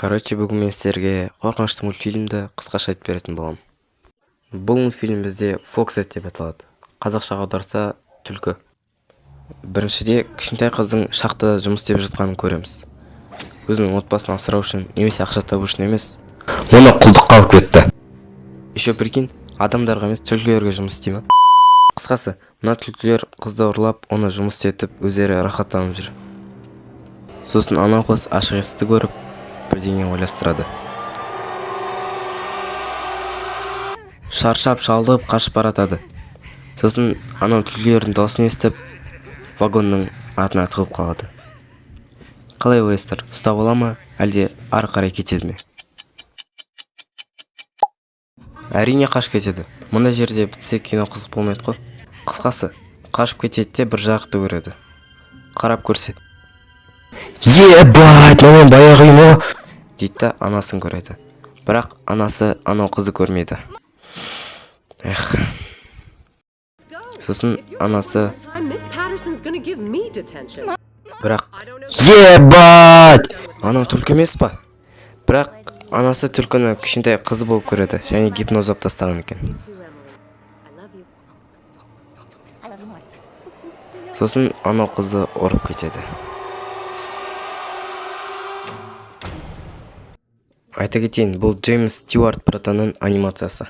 Бүгін мен сіздерге қорқынышты мультфильмді қысқаша айтып беретін боламын. Бұл мультфильм бізде Фоксет деп аталады. Қазақшаға аударса түлкі. Біріншіде кішкентай қыздың шахтада жұмыс істеп жатқанын көреміз. Өзінің отбасын асырау үшін немесе ақша табу үшін емес, оны құлдыққа алып кетті. Еще прикинь, адамдарға емес түлкілерге жұмыс істей ме? Қысқасы, мына түлкілер қызды ұрлап, оны жұмыс істетіп, өздері рахаттанып жүр. Сосын анау қыз ашық есікті көріп, бірдеңе ойластырады. Шаршап шалдығып қашып баратады. Сосын анау түлкілердің дауысын естіп, вагонның артына тығылып қалады. Қалай ойлайсыздар, ұстап ала ма, әлде ары қарай кетеді ме? Әрине қашып кетеді. Мұндай жерде бітсе кино қызық болмайды ғой. Қысқасы, қашып кетеді де бір жарықты көреді. Қарап көрсе, ебать, мынау баяғы үй ма? Дейді да анасын көреді. Бірақ анасы анау қызды көрмейді. Сосын анасы, бірақ ебать, анау түлкі емес па? Бірақ анасы түлкіні кішкентай қызы болып көреді, және гипноз алып тастаған екен. Сосын анау қызды ұрып кетеді. Айта кетейін, бұл Джеймс Стюарт братанның анимациясы.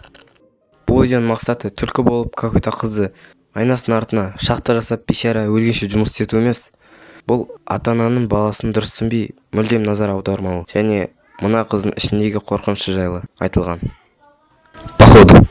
Бұл видеоның мақсаты түлкі болып какой-то қызды айнасының артына шахта жасап бейшара өлгенше жұмыс істету емес. Бұл ата-ананың баласын дұрыс түсінбей, мүлдем назар аудармауы және мына қыздың ішіндегі қорқынышы жайлы айтылған. Походу.